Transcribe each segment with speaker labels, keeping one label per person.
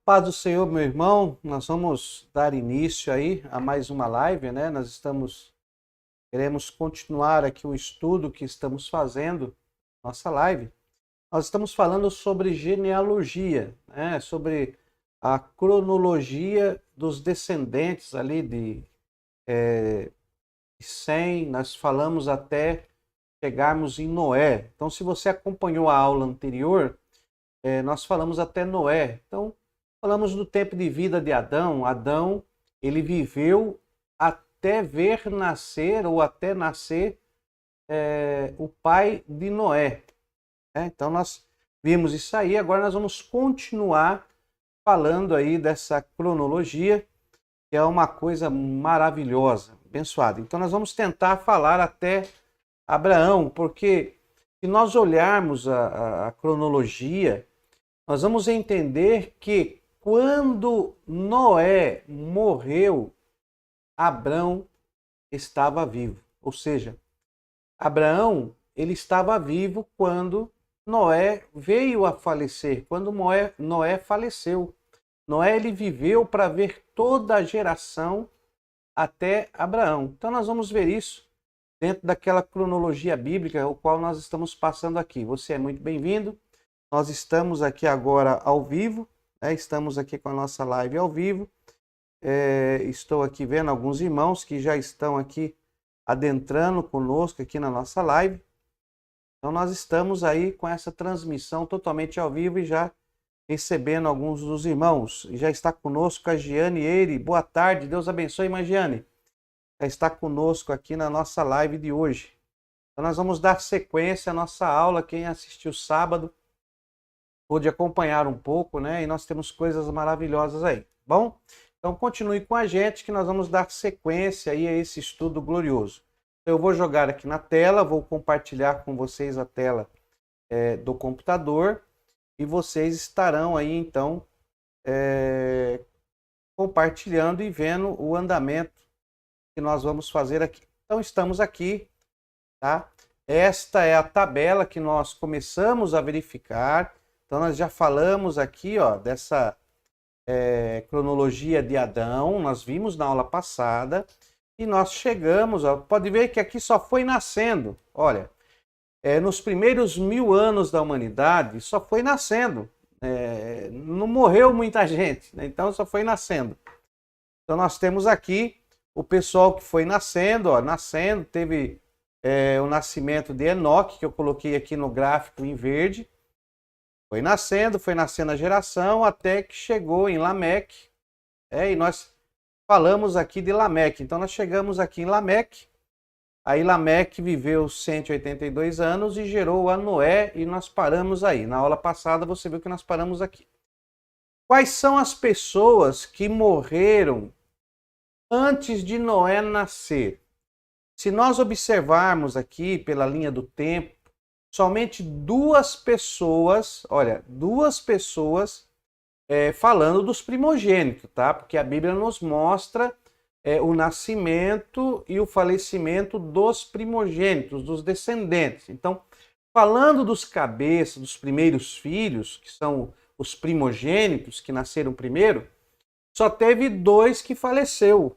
Speaker 1: Paz do Senhor, meu irmão, nós vamos dar início aí a mais uma live, né? Queremos continuar aqui o estudo que estamos fazendo, nossa live. Nós estamos falando sobre genealogia, né? Sobre a cronologia dos descendentes ali de Sem, nós falamos até chegarmos em Noé. Então, se você acompanhou a aula anterior, nós falamos até Noé. Então, falamos do tempo de vida de Adão. Adão, ele viveu até ver nascer, ou até nascer, o pai de Noé. Então, nós vimos isso aí. Agora nós vamos continuar falando aí dessa cronologia, que é uma coisa maravilhosa, abençoada. Então, nós vamos tentar falar até Abraão, porque se nós olharmos a cronologia, nós vamos entender que quando Noé morreu, Abrão estava vivo. Ou seja, Abraão, ele estava vivo quando Noé veio a falecer, quando Noé faleceu. Noé, ele viveu para ver toda a geração até Abraão. Então nós vamos ver isso dentro daquela cronologia bíblica, o qual nós estamos passando aqui. Você é muito bem-vindo. Nós estamos aqui agora ao vivo, estamos aqui com a nossa live ao vivo. Estou aqui vendo alguns irmãos que já estão aqui adentrando conosco aqui na nossa live. Então nós estamos aí com essa transmissão totalmente ao vivo e já recebendo alguns dos irmãos. Já está conosco a Giane Eire. Boa tarde, Deus abençoe, irmã Giane. Já está conosco aqui na nossa live de hoje. Então nós vamos dar sequência à nossa aula. Quem assistiu sábado pôde acompanhar um pouco, né? E nós temos coisas maravilhosas aí, bom? Então continue com a gente que nós vamos dar sequência aí a esse estudo glorioso. Então, eu vou jogar aqui na tela, vou compartilhar com vocês a tela do computador e vocês estarão aí então compartilhando e vendo o andamento que nós vamos fazer aqui. Então estamos aqui, tá? Esta é a tabela que nós começamos a verificar. Então, nós já falamos aqui, ó, dessa cronologia de Adão, nós vimos na aula passada, e nós chegamos, ó, pode ver que aqui só foi nascendo, olha, nos primeiros 1000 anos da humanidade, só foi nascendo, não morreu muita gente, né? Então só foi nascendo. Então nós temos aqui o pessoal que foi nascendo, ó, teve o nascimento de Enoque, que eu coloquei aqui no gráfico em verde. Foi nascendo a geração até que chegou em Lameque. E nós falamos aqui de Lameque. Então nós chegamos aqui em Lameque. Aí Lameque viveu 182 anos e gerou a Noé e nós paramos aí. Na aula passada você viu que nós paramos aqui. Quais são as pessoas que morreram antes de Noé nascer? Se nós observarmos aqui pela linha do tempo, somente duas pessoas falando dos primogênitos, tá? Porque a Bíblia nos mostra o nascimento e o falecimento dos primogênitos, dos descendentes. Então, falando dos cabeças, dos primeiros filhos, que são os primogênitos, que nasceram primeiro, só teve 2 que faleceu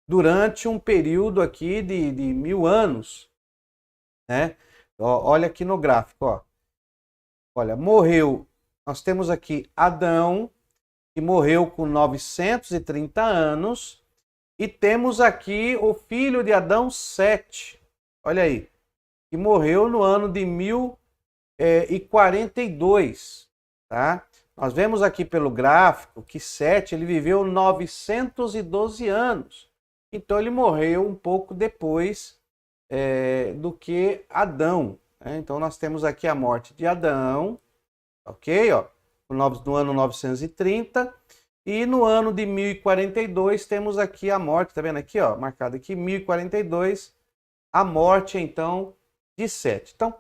Speaker 1: durante um período aqui de 1000 anos, né? Olha aqui no gráfico, ó. Olha, morreu, nós temos aqui Adão, que morreu com 930 anos, e temos aqui o filho de Adão, Sete, olha aí, que morreu no ano de 1042, tá? Nós vemos aqui pelo gráfico que Sete, ele viveu 912 anos, então ele morreu um pouco depois do que Adão. Então nós temos aqui a morte de Adão, ok? Ó, no ano 930, e no ano de 1042 temos aqui a morte, tá vendo aqui, ó, marcado aqui, 1042, a morte então de Sete. Então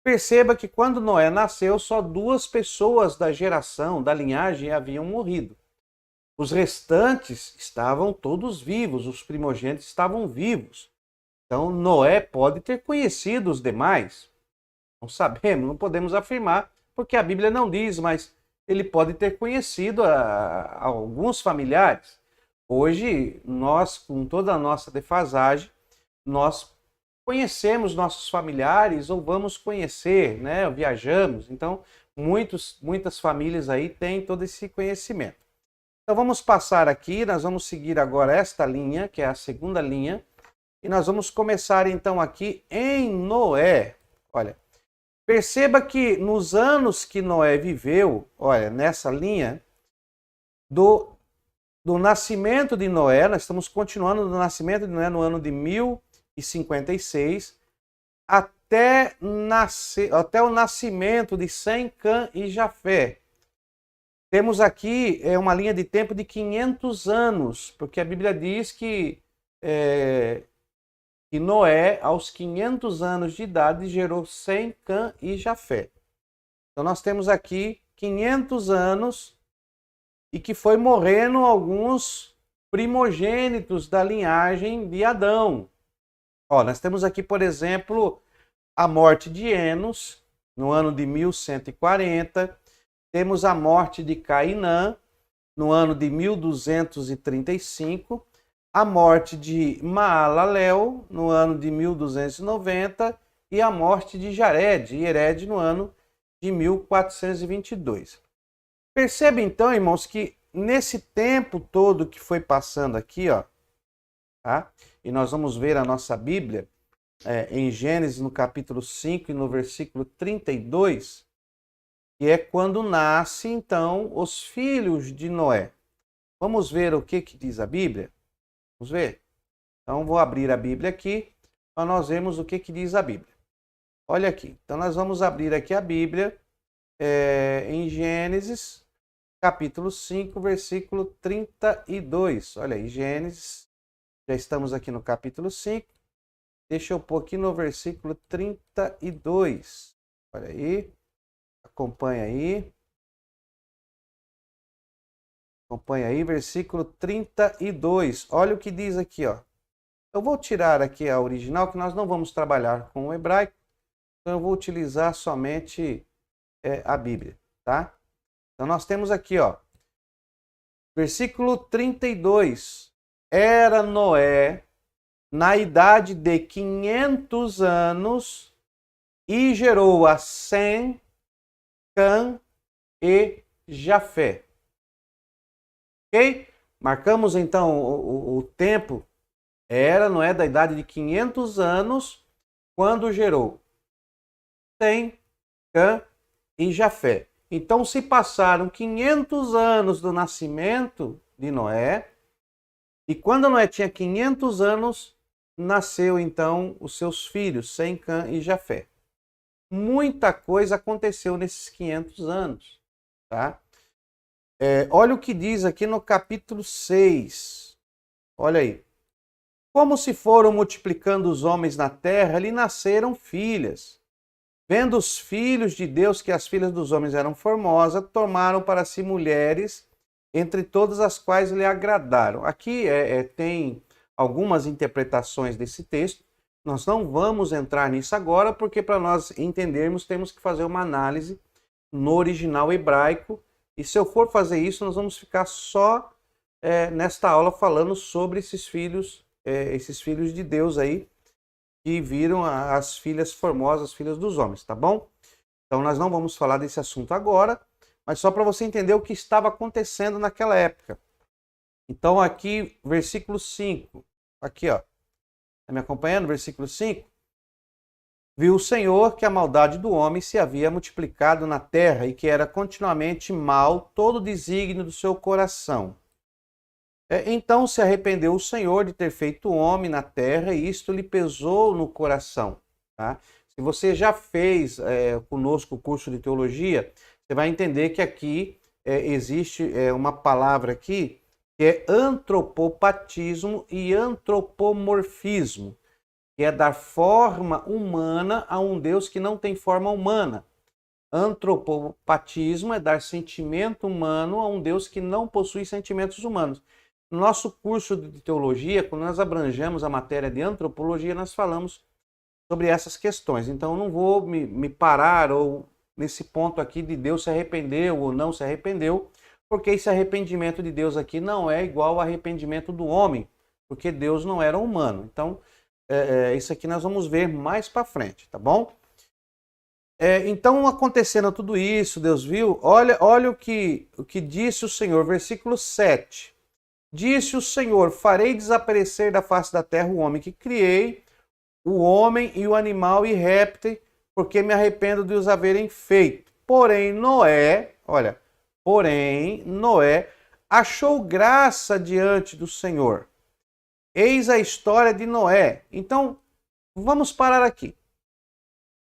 Speaker 1: perceba que quando Noé nasceu, só 2 pessoas da geração, da linhagem, haviam morrido. Os restantes estavam todos vivos, os primogênitos estavam vivos. Então, Noé pode ter conhecido os demais. Não sabemos, não podemos afirmar, porque a Bíblia não diz, mas ele pode ter conhecido alguns familiares. Hoje, nós, com toda a nossa defasagem, nós conhecemos nossos familiares ou vamos conhecer, né? Viajamos. Então, muitas famílias aí têm todo esse conhecimento. Então, vamos passar aqui, nós vamos seguir agora esta linha, que é a segunda linha, e nós vamos começar então aqui em Noé. Olha, perceba que nos anos que Noé viveu, olha, nessa linha do nascimento de Noé, nós estamos continuando do nascimento de Noé no ano de 1056, até o nascimento de Sem, Cã e Jafé. Temos aqui uma linha de tempo de 500 anos, porque a Bíblia diz que Noé, aos 500 anos de idade, gerou Sem, Cã e Jafé. Então nós temos aqui 500 anos e que foi morrendo alguns primogênitos da linhagem de Adão. Ó, nós temos aqui, por exemplo, a morte de Enos, no ano de 1140. Temos a morte de Cainã, no ano de 1235. A morte de Maalalel, no ano de 1290. E a morte de Jared, no ano de 1422. Perceba então, irmãos, que nesse tempo todo que foi passando aqui, ó, tá? E nós vamos ver a nossa Bíblia em Gênesis, no capítulo 5 e no versículo 32, que é quando nascem, então, os filhos de Noé. Vamos ver o que diz a Bíblia? Vamos ver? Então, vou abrir a Bíblia aqui, para nós vermos o que diz a Bíblia. Olha aqui. Então, nós vamos abrir aqui a Bíblia em Gênesis, capítulo 5, versículo 32. Olha aí, Gênesis. Já estamos aqui no capítulo 5. Deixa eu pôr aqui no versículo 32. Olha aí. Acompanha aí. Acompanha aí, versículo 32. Olha o que diz aqui, ó. Eu vou tirar aqui a original, que nós não vamos trabalhar com o hebraico. Então eu vou utilizar somente a Bíblia, tá? Então nós temos aqui, ó. Versículo 32. Era Noé na idade de 500 anos e gerou a Sem, Cã e Jafé. Ok? Marcamos então o tempo. Era Noé da idade de 500 anos quando gerou Sem, Cã e Jafé. Então se passaram 500 anos do nascimento de Noé. E quando Noé tinha 500 anos, nasceu então os seus filhos, Sem, Cã e Jafé. Muita coisa aconteceu nesses 500 anos, tá? Olha o que diz aqui no capítulo 6. Olha aí. Como se foram multiplicando os homens na terra, lhe nasceram filhas. Vendo os filhos de Deus que as filhas dos homens eram formosas, tomaram para si mulheres, entre todas as quais lhe agradaram. Aqui tem algumas interpretações desse texto. Nós não vamos entrar nisso agora, porque para nós entendermos temos que fazer uma análise no original hebraico. E se eu for fazer isso, nós vamos ficar só nesta aula falando sobre esses filhos de Deus aí, que viram as filhas formosas, as filhas dos homens, tá bom? Então nós não vamos falar desse assunto agora, mas só para você entender o que estava acontecendo naquela época. Então aqui, versículo 5, aqui ó, tá me acompanhando? Versículo 5. Viu o Senhor que a maldade do homem se havia multiplicado na terra e que era continuamente mal todo o desígnio do seu coração. Então se arrependeu o Senhor de ter feito o homem na terra e isto lhe pesou no coração. Tá? Se você já fez conosco o curso de teologia, você vai entender que aqui existe uma palavra aqui que é antropopatismo e antropomorfismo, que é dar forma humana a um Deus que não tem forma humana. Antropopatismo é dar sentimento humano a um Deus que não possui sentimentos humanos. No nosso curso de teologia, quando nós abrangemos a matéria de antropologia, nós falamos sobre essas questões. Então, eu não vou me parar ou nesse ponto aqui de Deus se arrependeu ou não se arrependeu, porque esse arrependimento de Deus aqui não é igual ao arrependimento do homem, porque Deus não era humano. Então, isso aqui nós vamos ver mais para frente, tá bom? Então, acontecendo tudo isso, Deus viu, olha o que disse o Senhor, versículo 7. Disse o Senhor, farei desaparecer da face da terra o homem que criei, o homem e o animal e réptil, porque me arrependo de os haverem feito. Porém, Noé achou graça diante do Senhor. Eis a história de Noé. Então, vamos parar aqui.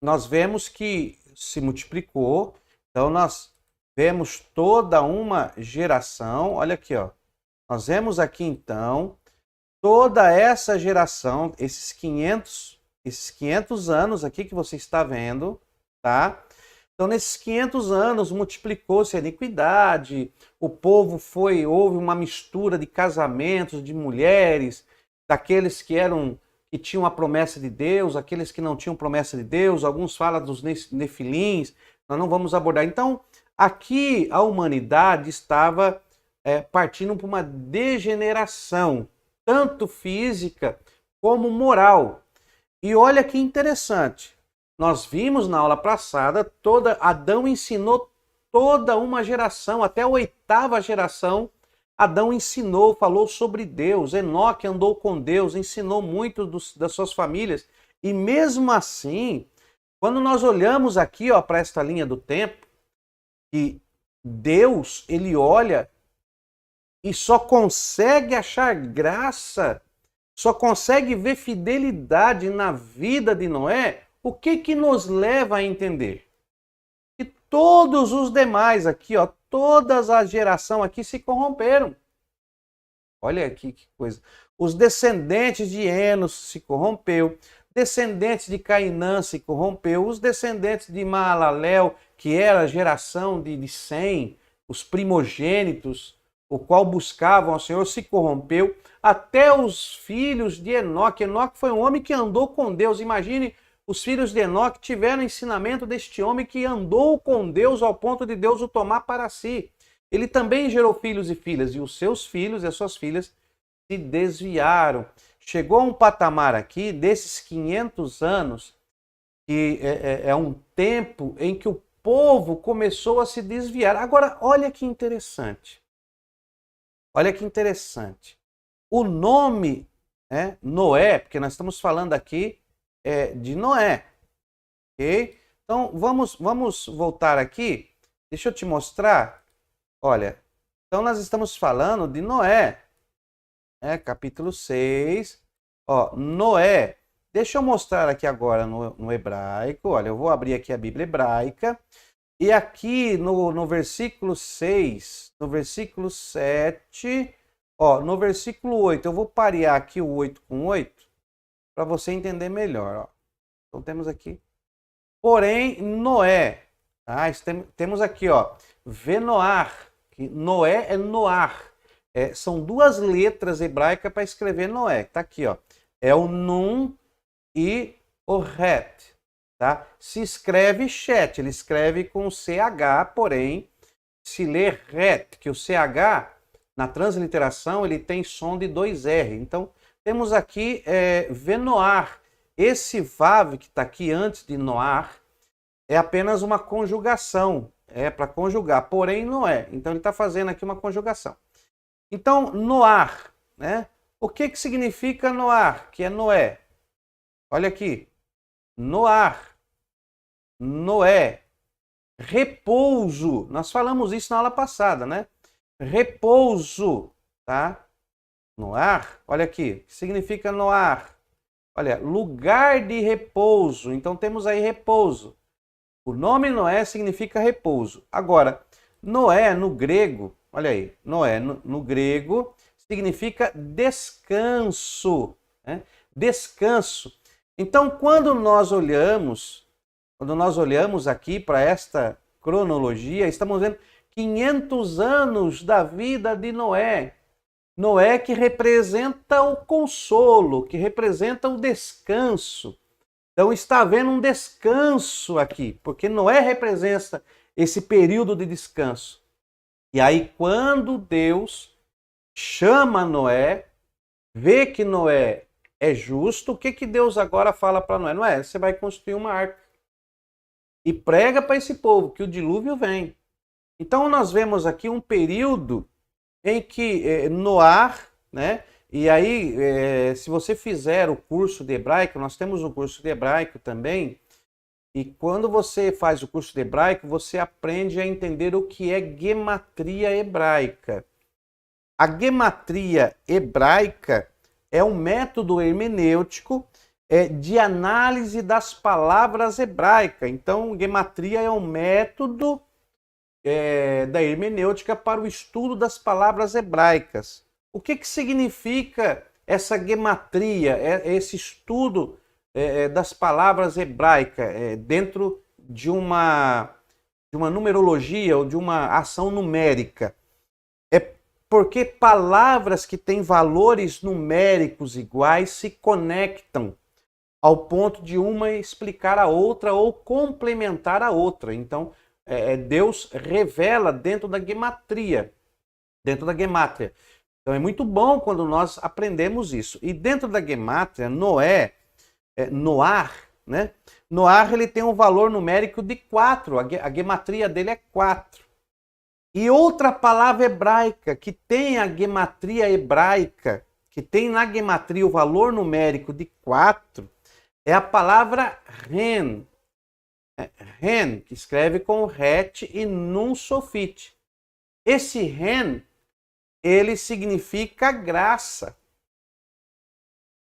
Speaker 1: Nós vemos que se multiplicou, então nós vemos toda uma geração, olha aqui, ó. Nós vemos aqui então toda essa geração, esses 500 anos aqui que você está vendo, tá? Então nesses 500 anos multiplicou-se a iniquidade, o povo houve uma mistura de casamentos, de mulheres, daqueles que tinham a promessa de Deus, aqueles que não tinham promessa de Deus, alguns falam dos nefilins, nós não vamos abordar. Então, aqui a humanidade estava partindo para uma degeneração, tanto física como moral. E olha que interessante, nós vimos na aula passada, Adão ensinou toda uma geração, até a 8ª geração, Adão ensinou, falou sobre Deus, Enoque andou com Deus, ensinou muito das suas famílias. E mesmo assim, quando nós olhamos aqui para esta linha do tempo, que Deus, ele olha e só consegue achar graça, só consegue ver fidelidade na vida de Noé, o que nos leva a entender? Que todos os demais aqui, toda a geração aqui se corromperam. Olha aqui que coisa. Os descendentes de Enos se corrompeu, descendentes de Cainã se corrompeu, os descendentes de Maalalel, que era a geração de Sem, os primogênitos, o qual buscavam ao Senhor, se corrompeu, até os filhos de Enoque. Enoque foi um homem que andou com Deus. Imagine, os filhos de Enoque tiveram ensinamento deste homem que andou com Deus ao ponto de Deus o tomar para si. Ele também gerou filhos e filhas, e os seus filhos e as suas filhas se desviaram. Chegou a um patamar aqui, desses 500 anos, que é um tempo em que o povo começou a se desviar. Agora, olha que interessante. Olha que interessante. O nome Noé, porque nós estamos falando aqui de Noé. Ok? Então, vamos voltar aqui. Deixa eu te mostrar. Olha, então nós estamos falando de Noé. Capítulo 6. Noé. Deixa eu mostrar aqui agora no hebraico. Olha, eu vou abrir aqui a Bíblia hebraica. E aqui no versículo 6, no versículo 7, no versículo 8, eu vou parear aqui o 8 com 8, para você entender melhor. Então temos aqui, porém Noé, temos aqui, Venoar, que Noé é Noar, são duas letras hebraicas para escrever Noé, tá aqui, é o Nun e o Het. Tá? Se escreve Chet, ele escreve com CH, porém, se lê Het, que o CH, na transliteração, ele tem som de 2R. Então, temos aqui Venoar. Esse Vav que está aqui antes de Noar é apenas uma conjugação, para conjugar, porém não é. Então, ele está fazendo aqui uma conjugação. Então, Noar, né? O que significa Noar, que é Noé? Olha aqui, Noar. Noé, repouso, nós falamos isso na aula passada, né? Repouso, tá? Noar, olha aqui, o que significa Noar? Olha, lugar de repouso, então temos aí repouso. O nome Noé significa repouso. Agora, Noé no grego, olha aí, Noé no grego significa descanso, né? Descanso. Então, quando nós olhamos aqui para esta cronologia, estamos vendo 500 anos da vida de Noé. Noé que representa o consolo, que representa o descanso. Então está havendo um descanso aqui, porque Noé representa esse período de descanso. E aí quando Deus chama Noé, vê que Noé é justo, o que Deus agora fala para Noé? Noé, você vai construir uma arca. E prega para esse povo que o dilúvio vem. Então nós vemos aqui um período em que Noé, né? E aí, se você fizer o curso de hebraico, nós temos um curso de hebraico também, e quando você faz o curso de hebraico, você aprende a entender o que é gematria hebraica. A gematria hebraica é um método hermenêutico de análise das palavras hebraicas. Então, gematria é um método da hermenêutica para o estudo das palavras hebraicas. O que significa essa gematria, esse estudo das palavras hebraicas dentro de uma numerologia ou de uma ação numérica? É porque palavras que têm valores numéricos iguais se conectam ao ponto de uma explicar a outra ou complementar a outra. Então, Deus revela dentro da gematria. Então, é muito bom quando nós aprendemos isso. E dentro da gematria, Noar, né? Noar, ele tem um valor numérico de 4. A gematria dele é 4. E outra palavra hebraica que tem a gematria hebraica, que tem na gematria o valor numérico de 4, é a palavra ren. Ren, que escreve com ret e nun sofit. Esse ren, ele significa graça.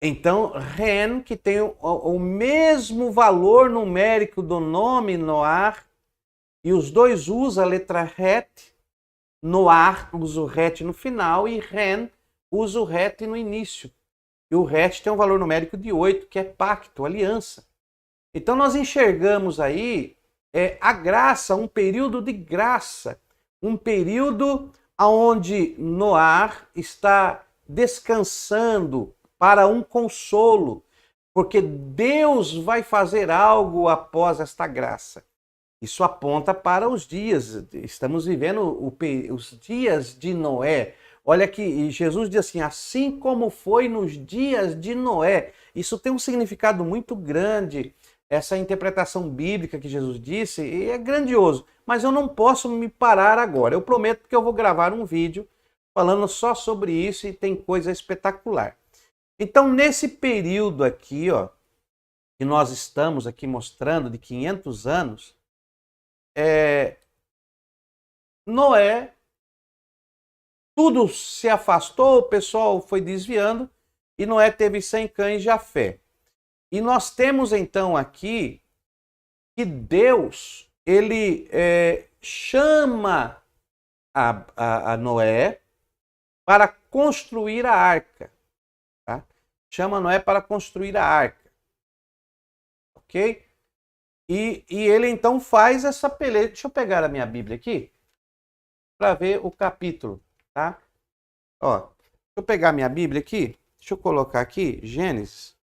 Speaker 1: Então, ren, que tem o mesmo valor numérico do nome Noar, e os dois usam a letra het. Noar usa o ret no final e ren usa o ret no início. E o ret tem um valor numérico de 8, que é pacto, aliança. Então nós enxergamos aí a graça, um período de graça, um período onde Noar está descansando para um consolo, porque Deus vai fazer algo após esta graça. Isso aponta para os dias, estamos vivendo os dias de Noé. Olha que Jesus diz assim como foi nos dias de Noé. Isso tem um significado muito grande, essa interpretação bíblica que Jesus disse, e é grandioso. Mas eu não posso me parar agora. Eu prometo que eu vou gravar um vídeo falando só sobre isso e tem coisa espetacular. Então, nesse período aqui, ó, que nós estamos aqui mostrando, de 500 anos, Noé, tudo se afastou, o pessoal foi desviando e Noé teve 100 cães Jafé. E nós temos então aqui que Deus, ele chama a Noé para construir a arca. Tá? Chama Noé para construir a arca. Ok? E ele então faz essa peleja. Deixa eu pegar a minha Bíblia aqui para ver o capítulo, tá? Ó, deixa eu pegar a minha Bíblia aqui. Deixa eu colocar aqui Gênesis,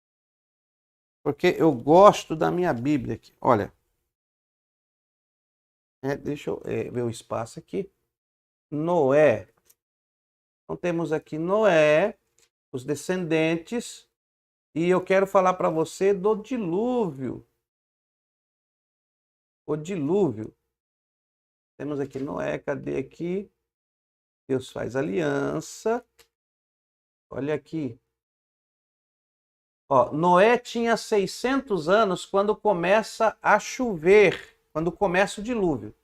Speaker 1: porque eu gosto da minha Bíblia aqui. Olha, deixa eu ver o espaço aqui. Noé. Então temos aqui Noé, os descendentes, e eu quero falar para você do dilúvio. O dilúvio. Temos aqui Noé, cadê aqui? Deus faz aliança. Olha aqui. Ó, Noé tinha 600 anos quando começa a chover, quando começa o dilúvio.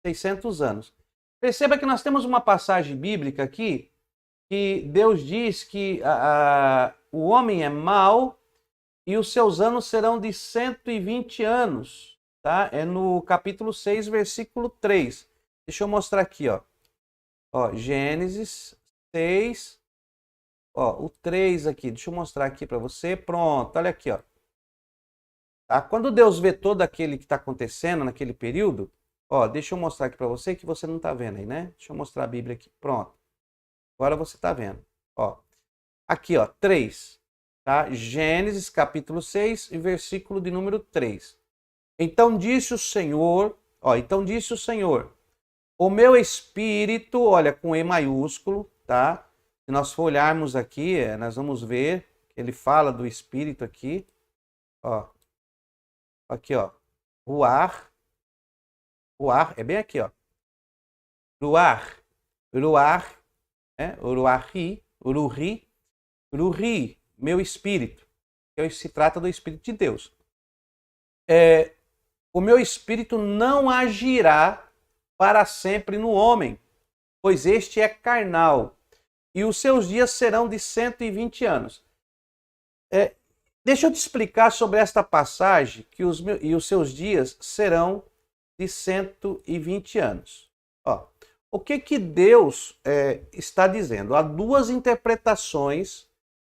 Speaker 1: 600 anos. Perceba que nós temos uma passagem bíblica aqui que Deus diz que o homem é mau e os seus anos serão de 120 anos. Tá? É no capítulo 6, versículo 3. Deixa eu mostrar aqui, ó. Gênesis 6, o 3 aqui. Deixa eu mostrar aqui para você. Pronto, olha aqui, ó. Tá? Quando Deus vê todo aquele que está acontecendo naquele período, deixa eu mostrar aqui para você que você não está vendo aí, né? Deixa eu mostrar a Bíblia aqui. Pronto. Agora você está vendo. Aqui, ó, 3. Tá? Gênesis capítulo 6 e versículo de número 3. Então disse o Senhor, então disse o Senhor, o meu espírito, olha, com E maiúsculo, tá? Se nós for olharmos aqui, nós vamos ver, ele fala do espírito aqui, ó. Aqui, ó. Ruar, é bem aqui, ó. Ruar, Uruhi, meu espírito. Se trata do Espírito de Deus. O meu espírito não agirá para sempre no homem, pois este é carnal, e os seus dias serão de 120 anos. Deixa eu te explicar sobre esta passagem, que os seus dias serão de 120 anos. Ó, o que Deus está dizendo? Há duas interpretações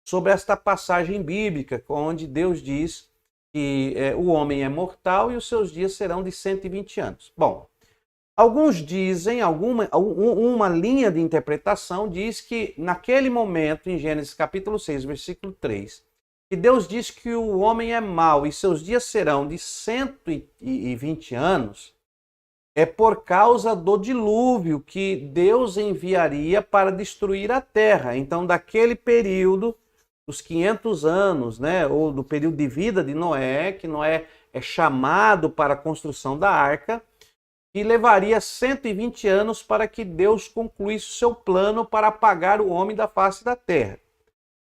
Speaker 1: sobre esta passagem bíblica, onde Deus diz que o homem é mortal e os seus dias serão de 120 anos. Bom, alguns dizem, uma linha de interpretação diz que naquele momento, em Gênesis capítulo 6, versículo 3, que Deus diz que o homem é mau e seus dias serão de 120 anos, é por causa do dilúvio que Deus enviaria para destruir a terra. Então, daquele período, dos 500 anos, né, ou do período de vida de Noé, que Noé é chamado para a construção da arca, que levaria 120 anos para que Deus concluísse o seu plano para apagar o homem da face da terra.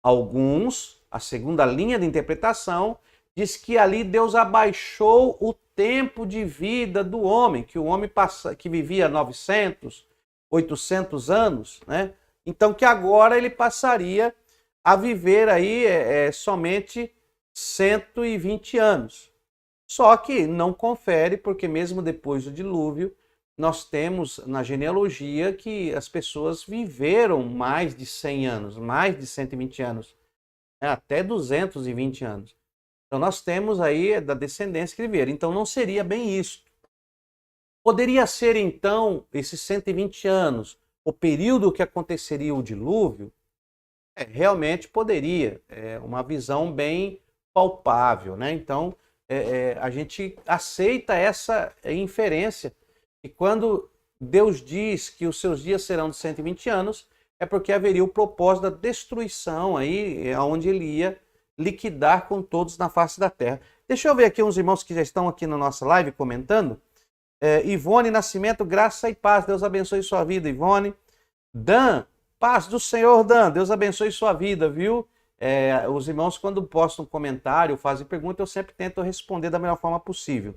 Speaker 1: Alguns, a segunda linha de interpretação, diz que ali Deus abaixou o tempo de vida do homem, que o homem que vivia 900, 800 anos, né? Então que agora ele passaria a viver aí somente 120 anos. Só que não confere, porque mesmo depois do dilúvio, nós temos na genealogia que as pessoas viveram mais de 100 anos, mais de 120 anos, até 220 anos. Então nós temos aí da descendência que viveram. Então não seria bem isso. Poderia ser então esses 120 anos, o período que aconteceria o dilúvio? Realmente poderia. É uma visão bem palpável, né? Então a gente aceita essa inferência. E quando Deus diz que os seus dias serão de 120 anos, é porque haveria o propósito da destruição aí, onde ele ia liquidar com todos na face da terra. Deixa eu ver aqui uns irmãos que já estão aqui na nossa live comentando. Ivone Nascimento, graça e paz. Deus abençoe sua vida, Ivone. Dan, paz do Senhor, Dan. Deus abençoe sua vida, viu? Os irmãos, quando postam comentário, fazem pergunta, eu sempre tento responder da melhor forma possível.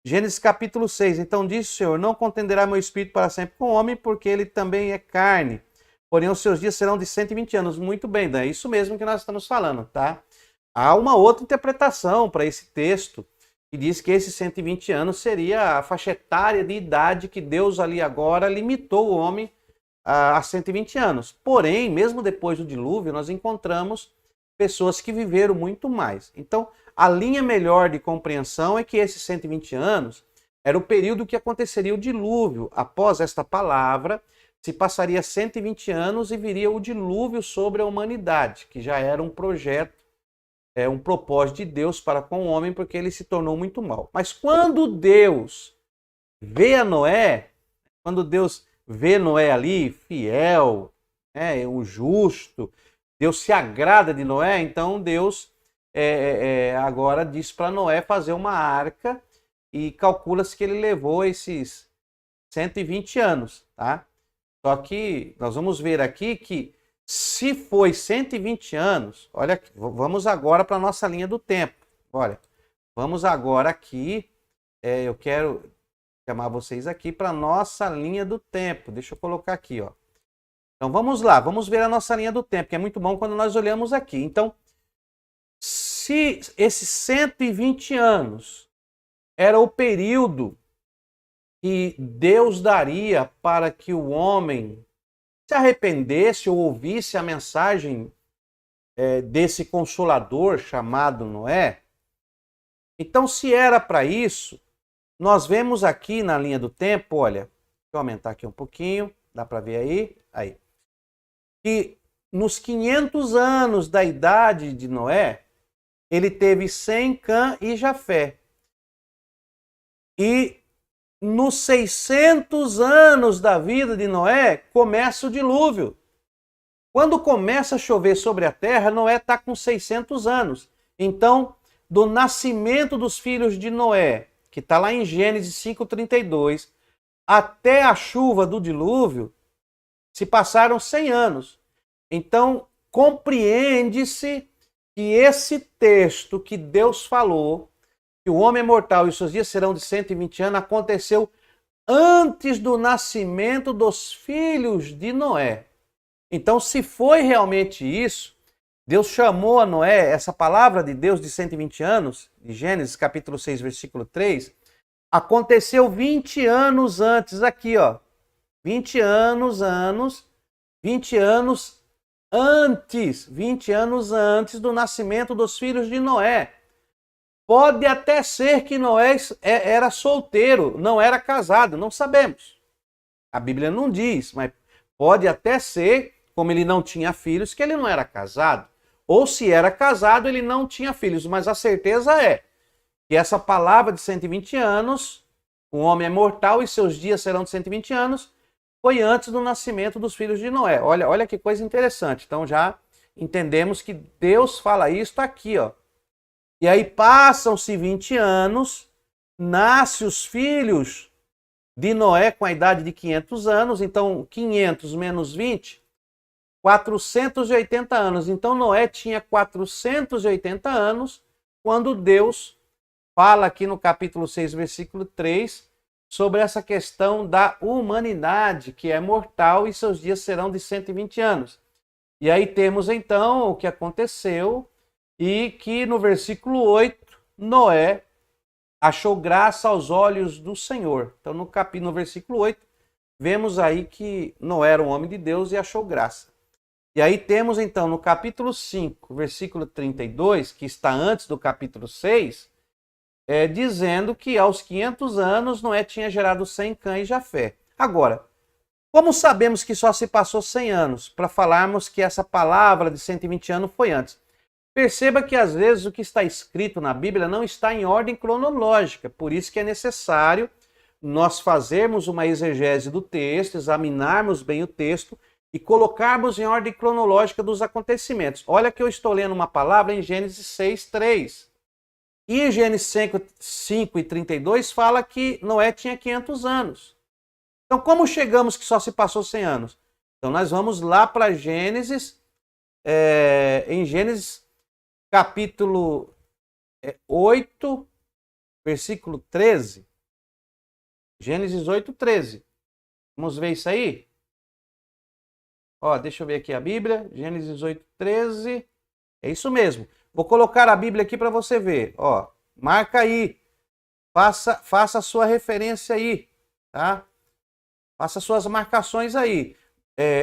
Speaker 1: Gênesis capítulo 6. Então disse o Senhor, não contenderá meu espírito para sempre com o homem, porque ele também é carne. Porém, os seus dias serão de 120 anos. Muito bem, Dan. É isso mesmo que nós estamos falando, tá? Há uma outra interpretação para esse texto, que diz que esses 120 anos seria a faixa etária de idade que Deus ali agora limitou o homem a 120 anos. Porém, mesmo depois do dilúvio, nós encontramos pessoas que viveram muito mais. Então, a linha melhor de compreensão é que esses 120 anos era o período que aconteceria o dilúvio. Após esta palavra, se passaria 120 anos e viria o dilúvio sobre a humanidade, que já era um projeto, um propósito de Deus para com o homem, porque ele se tornou muito mal. Mas quando Deus vê Noé ali, fiel, o justo, Deus se agrada de Noé, então Deus agora diz para Noé fazer uma arca e calcula-se que ele levou esses 120 anos, tá? Só que nós vamos ver aqui que se foi 120 anos, olha aqui, vamos agora para a nossa linha do tempo. Olha, vamos agora aqui, eu quero chamar vocês aqui para a nossa linha do tempo. Deixa eu colocar aqui, ó. Então vamos lá, vamos ver a nossa linha do tempo, que é muito bom quando nós olhamos aqui. Então, se esses 120 anos era o período que Deus daria para que o homem se arrependesse ou ouvisse a mensagem desse consolador chamado Noé, então se era para isso, nós vemos aqui na linha do tempo, olha, deixa eu aumentar aqui um pouquinho, dá para ver aí, que nos 500 anos da idade de Noé, ele teve Sem, Cã e Jafé. E nos 600 anos da vida de Noé, começa o dilúvio. Quando começa a chover sobre a terra, Noé está com 600 anos. Então, do nascimento dos filhos de Noé, que está lá em Gênesis 5:32, até a chuva do dilúvio, se passaram 100 anos. Então, compreende-se que esse texto que Deus falou, que o homem é mortal e os seus dias serão de 120 anos, aconteceu antes do nascimento dos filhos de Noé. Então, se foi realmente isso, Deus chamou a Noé, essa palavra de Deus de 120 anos, de Gênesis capítulo 6, versículo 3, aconteceu 20 anos antes, aqui, ó. 20 anos antes do nascimento dos filhos de Noé. Pode até ser que Noé era solteiro, não era casado, não sabemos. A Bíblia não diz, mas pode até ser, como ele não tinha filhos, que ele não era casado. Ou se era casado, ele não tinha filhos. Mas a certeza é que essa palavra de 120 anos, o homem é mortal e seus dias serão de 120 anos, foi antes do nascimento dos filhos de Noé. Olha que coisa interessante. Então já entendemos que Deus fala isso aqui, ó. E aí passam-se 20 anos, nascem os filhos de Noé com a idade de 500 anos, então 500 menos 20, 480 anos. Então Noé tinha 480 anos quando Deus fala aqui no capítulo 6, versículo 3, sobre essa questão da humanidade, que é mortal e seus dias serão de 120 anos. E aí temos então o que aconteceu e que no versículo 8, Noé achou graça aos olhos do Senhor. Então no versículo 8, vemos aí que Noé era um homem de Deus e achou graça. E aí temos então no capítulo 5, versículo 32, que está antes do capítulo 6, dizendo que aos 500 anos Noé tinha gerado Sem, Cã e Jafé. Agora, como sabemos que só se passou 100 anos para falarmos que essa palavra de 120 anos foi antes? Perceba que às vezes o que está escrito na Bíblia não está em ordem cronológica, por isso que é necessário nós fazermos uma exegese do texto, examinarmos bem o texto e colocarmos em ordem cronológica dos acontecimentos. Olha que eu estou lendo uma palavra em Gênesis 6:3. E em Gênesis 5:32 fala que Noé tinha 500 anos. Então, como chegamos que só se passou 100 anos? Então, nós vamos lá para Gênesis, em Gênesis capítulo 8, versículo 13. Gênesis 8:13. Vamos ver isso aí? Ó, deixa eu ver aqui a Bíblia. Gênesis 8:13. É isso mesmo. Vou colocar a Bíblia aqui para você ver. Ó, marca aí. Faça a sua referência aí, tá? Faça suas marcações aí.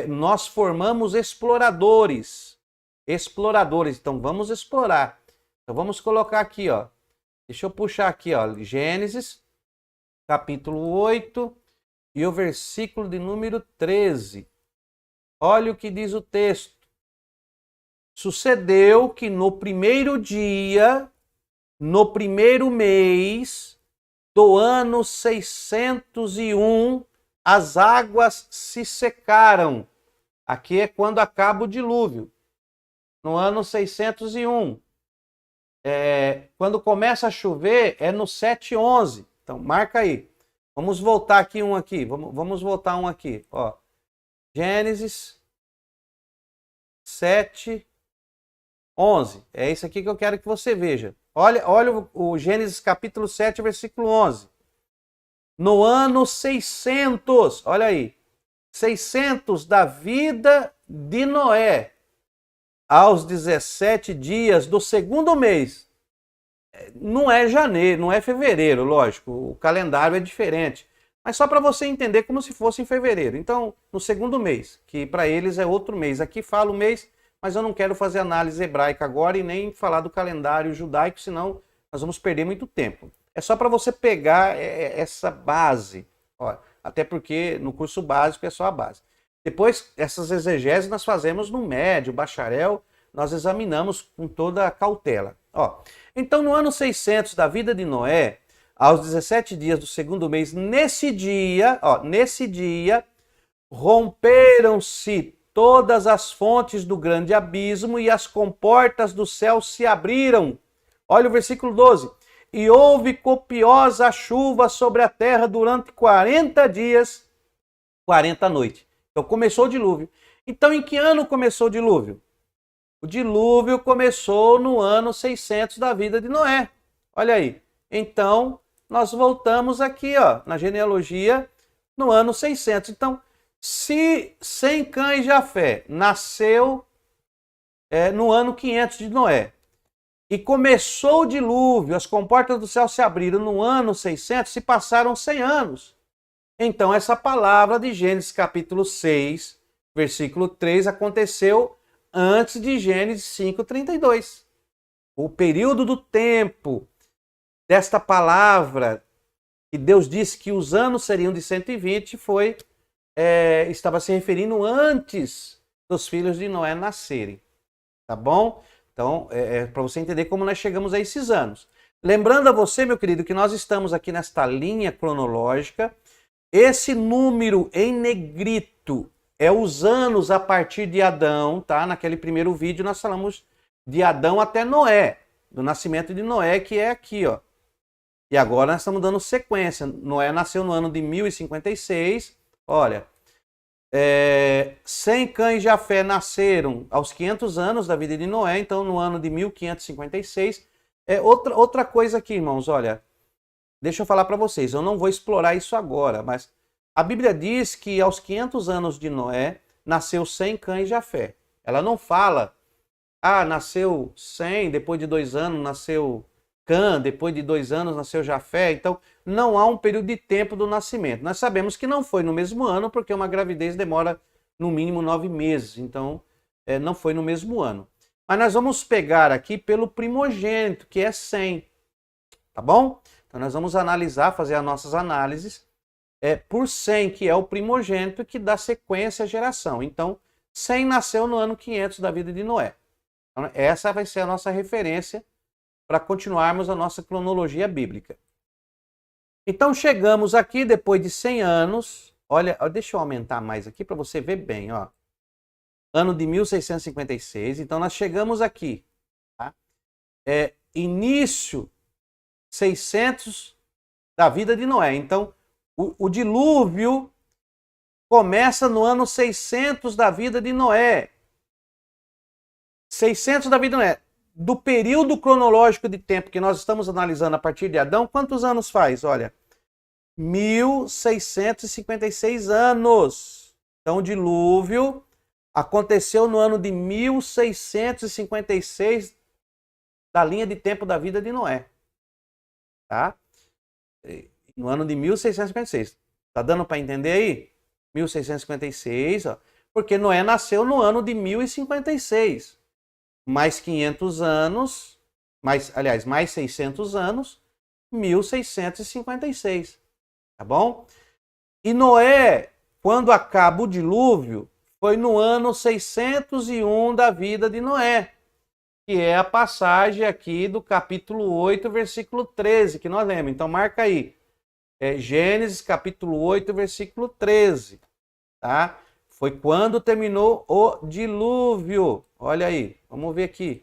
Speaker 1: Nós formamos exploradores. Então vamos explorar. Então vamos colocar aqui, ó. Deixa eu puxar aqui, ó. Gênesis, capítulo 8 e o versículo de número 13. Olha o que diz o texto. Sucedeu que no primeiro dia, no primeiro mês do ano 601, as águas se secaram. Aqui é quando acaba o dilúvio. No ano 601. Quando começa a chover é no 711. Então marca aí. Vamos voltar aqui um aqui. Vamos voltar um aqui. Ó. Gênesis 7:11. É isso aqui que eu quero que você veja. Olha o Gênesis capítulo 7, versículo 11. No ano 600, olha aí, 600 da vida de Noé, aos 17 dias do segundo mês. Não é janeiro, não é fevereiro, lógico, o calendário é diferente. Mas só para você entender como se fosse em fevereiro. Então, no segundo mês, que para eles é outro mês. Aqui fala o mês, mas eu não quero fazer análise hebraica agora e nem falar do calendário judaico, senão nós vamos perder muito tempo. É só para você pegar essa base. Ó, até porque no curso básico é só a base. Depois, essas exegeses nós fazemos no médio, bacharel, nós examinamos com toda a cautela. Ó, então, no ano 600 da vida de Noé, aos 17 dias do segundo mês, nesse dia, romperam-se todas as fontes do grande abismo e as comportas do céu se abriram. Olha o versículo 12. E houve copiosa chuva sobre a terra durante 40 dias, 40 noites. Então começou o dilúvio. Então em que ano começou o dilúvio? O dilúvio começou no ano 600 da vida de Noé. Olha aí. Então nós voltamos aqui, ó, na genealogia, no ano 600. Então, se Sem, Cã e Jafé nasceu no ano 500 de Noé, e começou o dilúvio, as comportas do céu se abriram no ano 600, se passaram 100 anos. Então, essa palavra de Gênesis capítulo 6, versículo 3, aconteceu antes de Gênesis 5:32. O período do tempo desta palavra, que Deus disse que os anos seriam de 120, estava se referindo antes dos filhos de Noé nascerem. Tá bom? Então, para você entender como nós chegamos a esses anos. Lembrando a você, meu querido, que nós estamos aqui nesta linha cronológica. Esse número em negrito é os anos a partir de Adão, tá? Naquele primeiro vídeo nós falamos de Adão até Noé, do nascimento de Noé, que é aqui, ó. E agora nós estamos dando sequência. Noé nasceu no ano de 1056. Olha, Sem, Cã e Jafé nasceram aos 500 anos da vida de Noé, então no ano de 1556. Outra coisa aqui, irmãos, olha, deixa eu falar para vocês, eu não vou explorar isso agora, mas a Bíblia diz que aos 500 anos de Noé nasceu Sem, Cã e Jafé. Ela não fala, nasceu Sem, depois de 2 anos nasceu Cã, depois de 2 anos nasceu Jafé. Então não há um período de tempo do nascimento. Nós sabemos que não foi no mesmo ano, porque uma gravidez demora no mínimo 9 meses, então não foi no mesmo ano. Mas nós vamos pegar aqui pelo primogênito, que é Sem, tá bom? Então nós vamos analisar, fazer as nossas análises por Sem, que é o primogênito que dá sequência à geração. Então Sem nasceu no ano 500 da vida de Noé. Então, essa vai ser a nossa referência para continuarmos a nossa cronologia bíblica. Então chegamos aqui depois de 100 anos, olha, deixa eu aumentar mais aqui para você ver bem, ó. Ano de 1656, então nós chegamos aqui, tá? Início 600 da vida de Noé. Então o dilúvio começa no ano 600 da vida de Noé. 600 da vida de Noé. Do período cronológico de tempo que nós estamos analisando a partir de Adão, quantos anos faz? Olha, 1656 anos. Então, o dilúvio aconteceu no ano de 1656 da linha de tempo da vida de Noé. Tá? No ano de 1656. Tá dando para entender aí? 1656, ó. Porque Noé nasceu no ano de 1056. Mais 500 anos, mais 600 anos, 1656, tá bom? E Noé, quando acaba o dilúvio, foi no ano 601 da vida de Noé, que é a passagem aqui do capítulo 8, versículo 13, que nós lemos. Então marca aí, Gênesis capítulo 8, versículo 13, tá? Foi quando terminou o dilúvio. Olha aí, vamos ver aqui.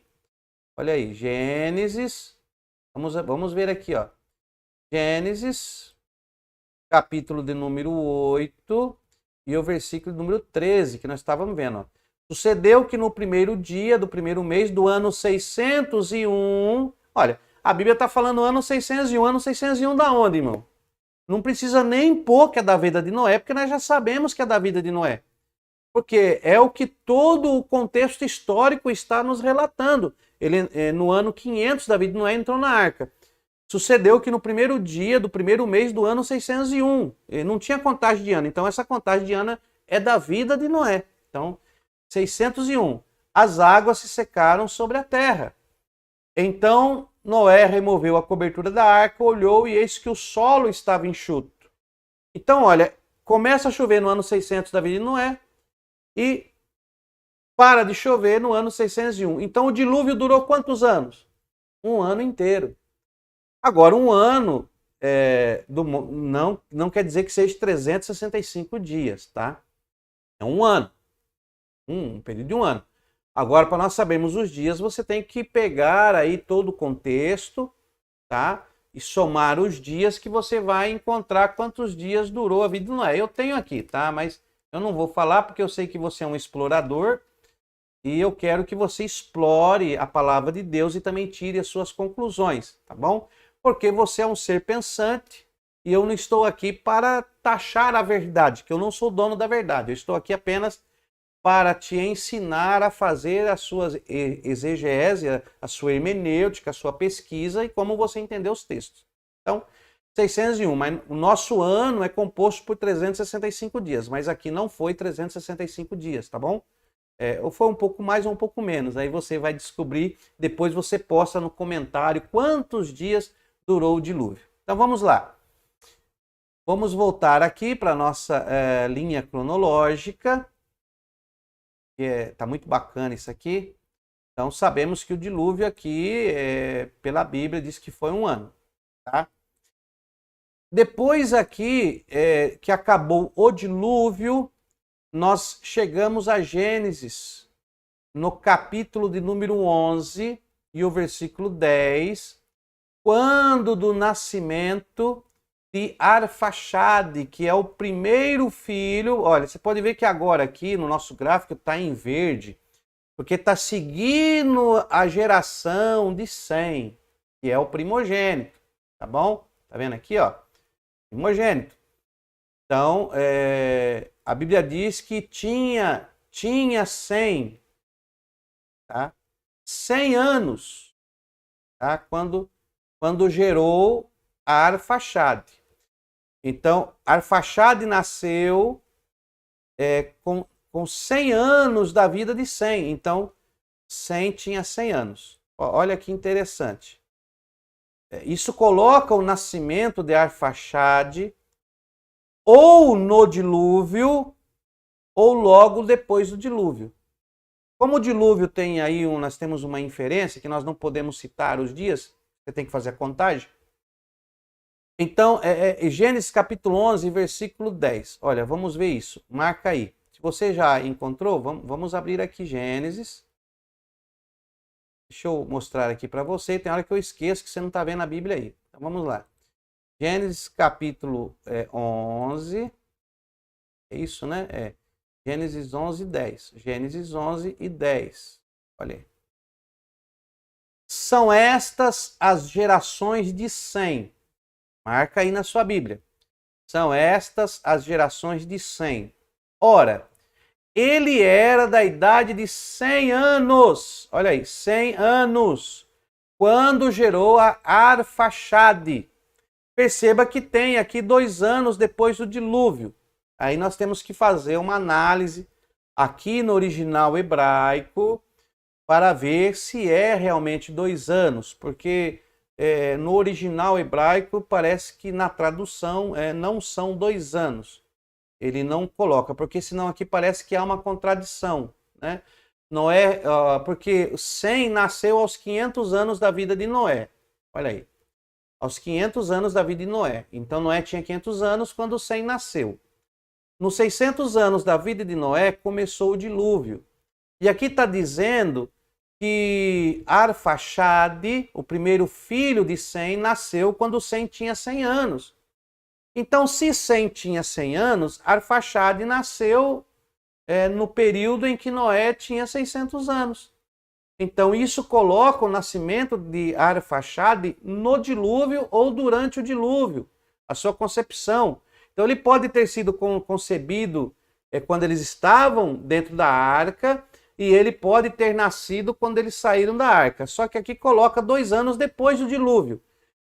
Speaker 1: Olha aí, Gênesis. Vamos ver aqui, ó. Gênesis, capítulo de número 8 e o versículo número 13, que nós estávamos vendo, ó. Sucedeu que no primeiro dia do primeiro mês do ano 601... Olha, a Bíblia está falando ano 601. Ano 601 da onde, irmão? Não precisa nem pôr que é da vida de Noé, porque nós já sabemos que é da vida de Noé. Porque é o que todo o contexto histórico está nos relatando. Ele, no ano 500 da vida de Noé, entrou na arca. Sucedeu que no primeiro dia do primeiro mês do ano 601, ele não tinha contagem de ano, então essa contagem de ano é da vida de Noé. Então, 601, as águas se secaram sobre a terra. Então, Noé removeu a cobertura da arca, olhou e eis que o solo estava enxuto. Então, olha, começa a chover no ano 600 da vida de Noé, e para de chover no ano 601. Então o dilúvio durou quantos anos? Um ano inteiro. Agora, um ano não quer dizer que seja 365 dias, tá? É um ano. Um período de um ano. Agora, para nós sabermos os dias, você tem que pegar aí todo o contexto, tá? E somar os dias que você vai encontrar quantos dias durou a vida de Noé. Eu tenho aqui, tá? Mas eu não vou falar porque eu sei que você é um explorador e eu quero que você explore a palavra de Deus e também tire as suas conclusões, tá bom? Porque você é um ser pensante e eu não estou aqui para taxar a verdade, que eu não sou dono da verdade. Eu estou aqui apenas para te ensinar a fazer a sua exegese, a sua hermenêutica, a sua pesquisa e como você entender os textos. Então, 601, mas o nosso ano é composto por 365 dias, mas aqui não foi 365 dias, tá bom? Ou foi um pouco mais ou um pouco menos, aí você vai descobrir, depois você posta no comentário quantos dias durou o dilúvio. Então vamos lá. Vamos voltar aqui para a nossa linha cronológica. Tá muito bacana isso aqui. Então sabemos que o dilúvio aqui, pela Bíblia, diz que foi um ano. Tá? Depois aqui que acabou o dilúvio, nós chegamos a Gênesis, no capítulo de número 11 e o versículo 10, quando do nascimento de Arfaxade, que é o primeiro filho. Olha, você pode ver que agora aqui no nosso gráfico está em verde, porque está seguindo a geração de Sem, que é o primogênito, tá bom? Tá vendo aqui, ó? Primogênito. Então, a Bíblia diz que tinha 100, tá? 100 anos, tá? Quando gerou a Arfaxade. Então, Arfaxade nasceu com 100 anos da vida de Sem. Então, Sem tinha 100 anos. Olha que interessante. Isso coloca o nascimento de Arfaxade ou no dilúvio ou logo depois do dilúvio. Como o dilúvio tem aí, nós temos uma inferência que nós não podemos citar os dias, você tem que fazer a contagem. Então, Gênesis capítulo 11, versículo 10. Olha, vamos ver isso. Marca aí. Se você já encontrou, vamos abrir aqui Gênesis. Deixa eu mostrar aqui para você. Tem hora que eu esqueço que você não está vendo a Bíblia aí. Então, vamos lá. Gênesis capítulo 11. É isso, né? Gênesis 11, 10. Gênesis 11 e 10. Olha aí. São estas as gerações de Sem. Marca aí na sua Bíblia. São estas as gerações de Sem. Ora, ele era da idade de 100 anos. Olha aí, 100 anos. Quando gerou a Arfaxade. Perceba que tem aqui 2 anos depois do dilúvio. Aí nós temos que fazer uma análise aqui no original hebraico para ver se é realmente 2 anos, porque no original hebraico parece que na tradução não são 2 anos. Ele não coloca, porque senão aqui parece que há uma contradição, né? Noé, porque Sem nasceu aos 500 anos da vida de Noé. Olha aí. Aos 500 anos da vida de Noé. Então Noé tinha 500 anos quando Sem nasceu. Nos 600 anos da vida de Noé começou o dilúvio. E aqui está dizendo que Arfaxade, o primeiro filho de Sem, nasceu quando Sem tinha 100 anos. Então, se Sem tinha 100 anos, Arfaxade nasceu no período em que Noé tinha 600 anos. Então, isso coloca o nascimento de Arfaxade no dilúvio ou durante o dilúvio, a sua concepção. Então, ele pode ter sido concebido quando eles estavam dentro da arca, e ele pode ter nascido quando eles saíram da arca. Só que aqui coloca 2 anos depois do dilúvio.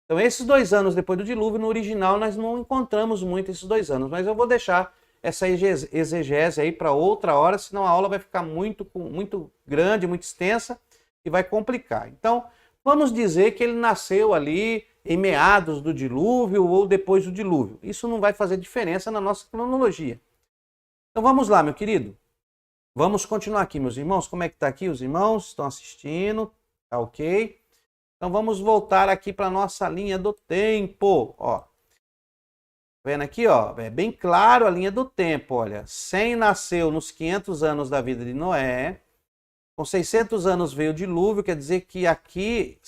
Speaker 1: Então, esses 2 anos depois do dilúvio, no original, nós não encontramos muito esses 2 anos. Mas eu vou deixar essa exegese aí para outra hora, senão a aula vai ficar muito grande, muito extensa e vai complicar. Então, vamos dizer que ele nasceu ali em meados do dilúvio ou depois do dilúvio. Isso não vai fazer diferença na nossa cronologia. Então, vamos lá, meu querido. Vamos continuar aqui, meus irmãos. Como é que está aqui? Os irmãos estão assistindo? Tá ok? Então vamos voltar aqui para a nossa linha do tempo. Ó, vendo aqui, ó, é bem claro a linha do tempo. Olha, Sem nasceu nos 500 anos da vida de Noé. Com 600 anos veio o dilúvio, quer dizer que aqui,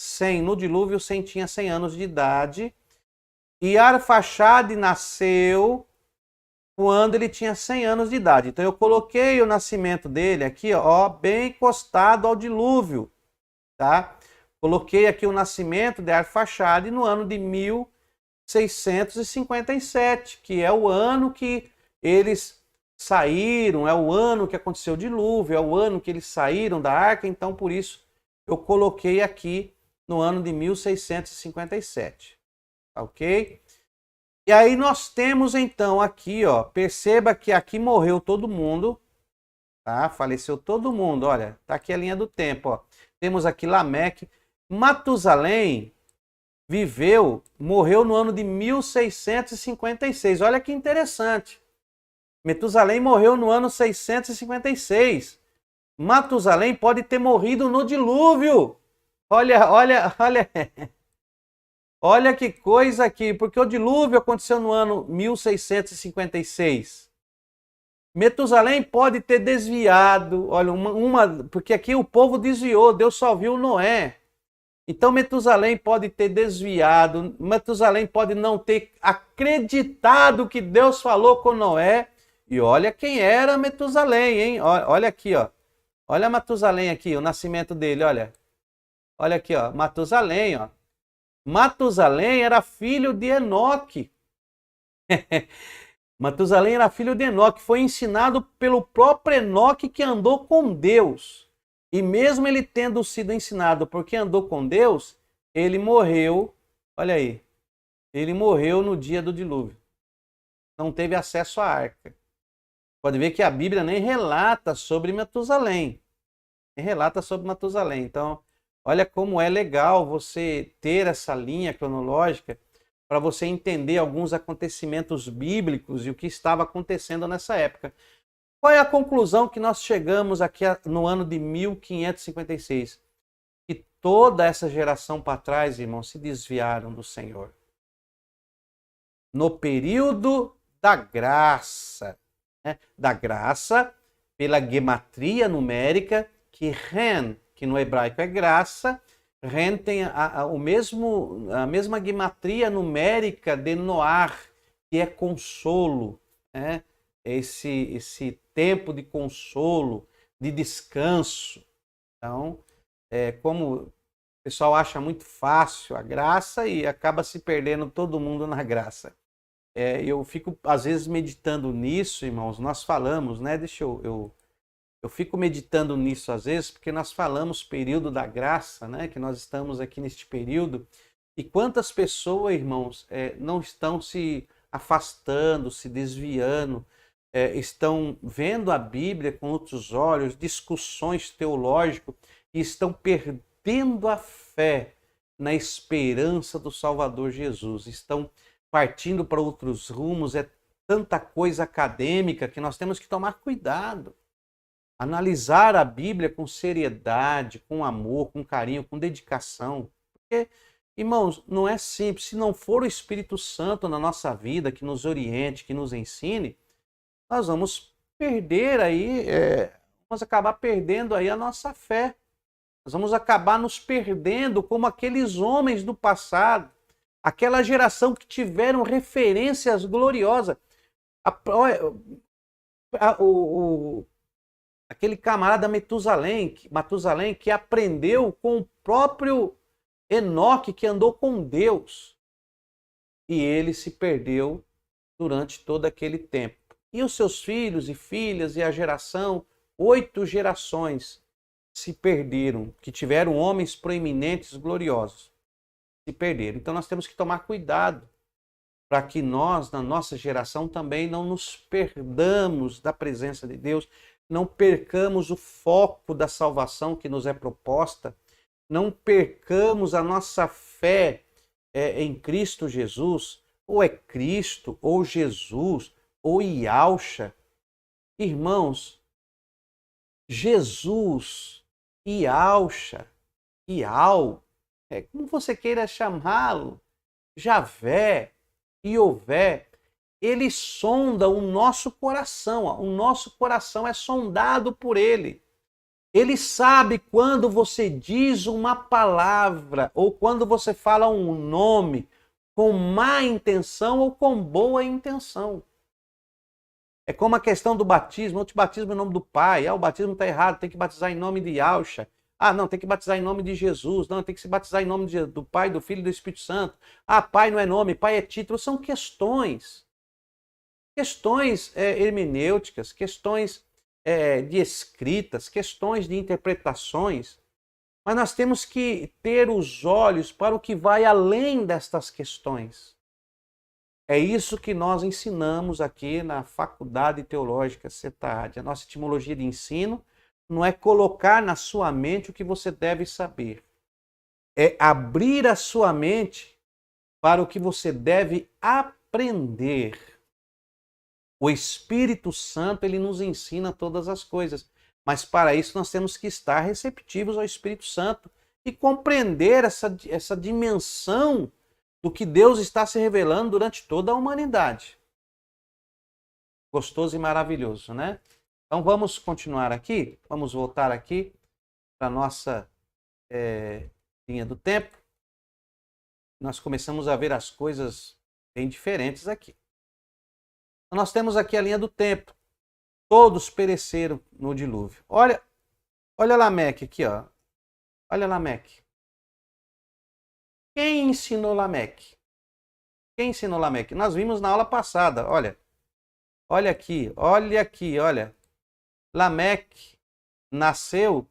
Speaker 1: no dilúvio, Sem tinha 100 anos de idade. E Arfaxade nasceu quando ele tinha 100 anos de idade. Então eu coloquei o nascimento dele aqui, ó, bem encostado ao dilúvio, tá? Coloquei aqui o nascimento de Arfaxade no ano de 1657, que é o ano que eles saíram, é o ano que aconteceu o dilúvio, é o ano que eles saíram da arca, então por isso eu coloquei aqui no ano de 1657, tá ok? E aí nós temos então aqui, ó, perceba que aqui morreu todo mundo, tá? Faleceu todo mundo, olha, tá aqui a linha do tempo, ó. Temos aqui Lameque. Matusalém morreu no ano de 1656, olha que interessante. Metusalém morreu no ano 656. Matusalém pode ter morrido no dilúvio. Olha, olha, olha. Olha que coisa aqui, porque o dilúvio aconteceu no ano 1656. Metusalém pode ter desviado, olha, porque aqui o povo desviou, Deus só viu Noé. Então Metusalém pode ter desviado, Metusalém pode não ter acreditado que Deus falou com Noé. E olha quem era Metusalém, hein? Olha aqui, ó. Olha Matusalém aqui, o nascimento dele, olha. Olha aqui, ó, Matusalém, ó. Matusalém era filho de Enoque. Matusalém era filho de Enoque, foi ensinado pelo próprio Enoque que andou com Deus. E mesmo ele tendo sido ensinado porque andou com Deus, ele morreu, olha aí, ele morreu no dia do dilúvio. Não teve acesso à arca. Pode ver que a Bíblia nem relata sobre Matusalém. Nem relata sobre Matusalém. Então, olha como é legal você ter essa linha cronológica para você entender alguns acontecimentos bíblicos e o que estava acontecendo nessa época. Qual é a conclusão que nós chegamos aqui no ano de 1556? Que toda essa geração para trás, irmãos, se desviaram do Senhor. No período da graça, né? Da graça pela gematria numérica, que Ren, que no hebraico é graça, Ren tem a mesma gematria numérica de Noar, que é consolo, né? Esse tempo de consolo, de descanso. Então, como o pessoal acha muito fácil a graça e acaba se perdendo todo mundo na graça. Eu fico, às vezes, meditando nisso, irmãos, nós falamos, né? Eu fico meditando nisso às vezes, porque nós falamos período da graça, né? Que nós estamos aqui neste período. E quantas pessoas, irmãos, não estão se afastando, se desviando, estão vendo a Bíblia com outros olhos, discussões teológicas, e estão perdendo a fé na esperança do Salvador Jesus. Estão partindo para outros rumos, é tanta coisa acadêmica que nós temos que tomar cuidado. Analisar a Bíblia com seriedade, com amor, com carinho, com dedicação. Porque, irmãos, não é simples. Se não for o Espírito Santo na nossa vida, que nos oriente, que nos ensine, nós vamos perder aí, vamos acabar perdendo aí a nossa fé. Nós vamos acabar nos perdendo como aqueles homens do passado, aquela geração que tiveram referências gloriosas. Aquele camarada Matusalém que aprendeu com o próprio Enoque, que andou com Deus. E ele se perdeu durante todo aquele tempo. E os seus filhos e filhas e a geração, 8 gerações se perderam, que tiveram homens proeminentes, gloriosos, se perderam. Então nós temos que tomar cuidado para que nós, na nossa geração, também não nos perdamos da presença de Deus, não percamos o foco da salvação que nos é proposta, não percamos a nossa fé em Cristo Jesus, ou é Cristo, ou Jesus, ou Iauxa. Irmãos, Jesus, Iauxa, Iau, como você queira chamá-lo, Javé, Iové, ele sonda o nosso coração. O nosso coração é sondado por ele. Ele sabe quando você diz uma palavra ou quando você fala um nome com má intenção ou com boa intenção. É como a questão do batismo. Eu te batismo em nome do Pai. O batismo está errado, tem que batizar em nome de Yahshua. Não, tem que batizar em nome de Jesus. Não, tem que se batizar em nome do Pai, do Filho e do Espírito Santo. Pai não é nome, Pai é título. São questões hermenêuticas, questões de escritas, questões de interpretações. Mas nós temos que ter os olhos para o que vai além destas questões. É isso que nós ensinamos aqui na Faculdade Teológica CETAD. A nossa etimologia de ensino não é colocar na sua mente o que você deve saber. É abrir a sua mente para o que você deve aprender. O Espírito Santo, ele nos ensina todas as coisas. Mas para isso nós temos que estar receptivos ao Espírito Santo e compreender essa dimensão do que Deus está se revelando durante toda a humanidade. Gostoso e maravilhoso, né? Então vamos continuar aqui, vamos voltar aqui para a nossa linha do tempo. Nós começamos a ver as coisas bem diferentes aqui. Então, nós temos aqui a linha do tempo. Todos pereceram no dilúvio. Olha Lameque aqui, ó. Olha Lameque. Quem ensinou Lameque? Quem ensinou Lameque? Nós vimos na aula passada, olha. Olha aqui. Lameque nasceu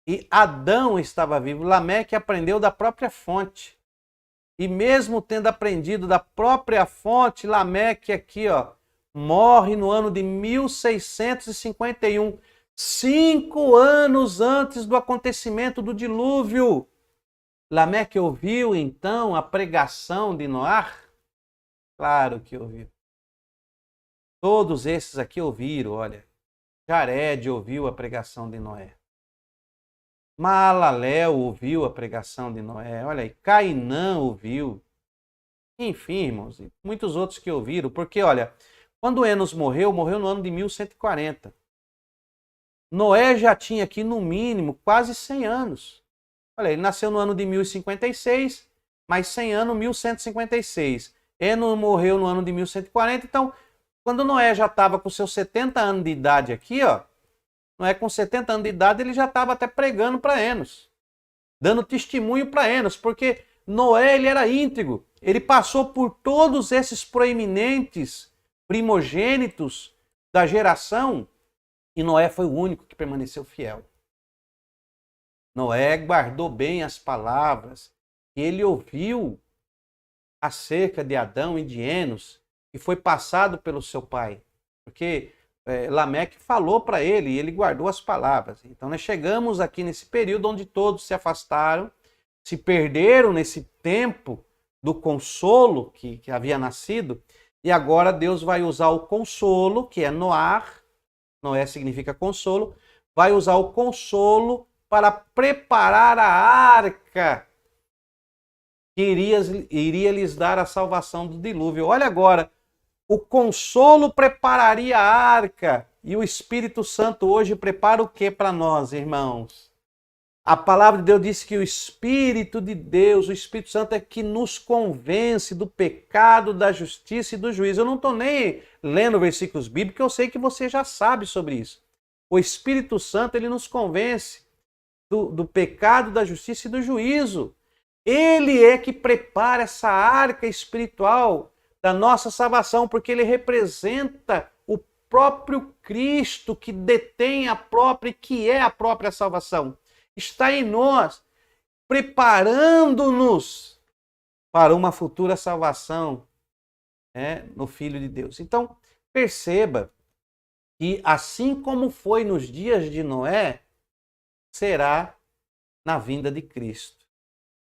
Speaker 1: e Adão estava vivo. Lameque aprendeu da própria fonte. E mesmo tendo aprendido da própria fonte, Lameque aqui, ó, morre no ano de 1651, 5 anos antes do acontecimento do dilúvio. Lameque ouviu, então, a pregação de Noé? Claro que ouviu. Todos esses aqui ouviram, olha. Jared ouviu a pregação de Noé. Maalalel ouviu a pregação de Noé. Olha aí, Cainã ouviu. Enfim, irmãos, e muitos outros que ouviram. Porque, olha, quando Enos morreu no ano de 1140. Noé já tinha aqui, no mínimo, quase 100 anos. Olha, ele nasceu no ano de 1056, mais 100 anos, 1156. Enos morreu no ano de 1140, então, quando Noé já estava com seus 70 anos de idade aqui, ó, Noé com 70 anos de idade, ele já estava até pregando para Enos, dando testemunho para Enos, porque Noé, ele era íntegro, ele passou por todos esses proeminentes primogênitos da geração, e Noé foi o único que permaneceu fiel. Noé guardou bem as palavras que ele ouviu acerca de Adão e de Enos, que foi passado pelo seu pai. Porque Lameque falou para ele e ele guardou as palavras. Então nós chegamos aqui nesse período onde todos se afastaram, se perderam nesse tempo do consolo que havia nascido, e agora Deus vai usar o consolo, que é Noar, Noé significa consolo, vai usar o consolo para preparar a arca que iria lhes dar a salvação do dilúvio. Olha agora, o consolo prepararia a arca e o Espírito Santo hoje prepara o que para nós, irmãos? A palavra de Deus diz que o Espírito de Deus, o Espírito Santo é que nos convence do pecado, da justiça e do juízo. Eu não estou nem lendo versículos bíblicos, porque eu sei que você já sabe sobre isso. O Espírito Santo, ele nos convence do pecado, da justiça e do juízo. Ele é que prepara essa arca espiritual da nossa salvação, porque ele representa o próprio Cristo que detém a própria, que é a própria salvação. Está em nós, preparando-nos para uma futura salvação no Filho de Deus. Então, perceba que assim como foi nos dias de Noé, será na vinda de Cristo.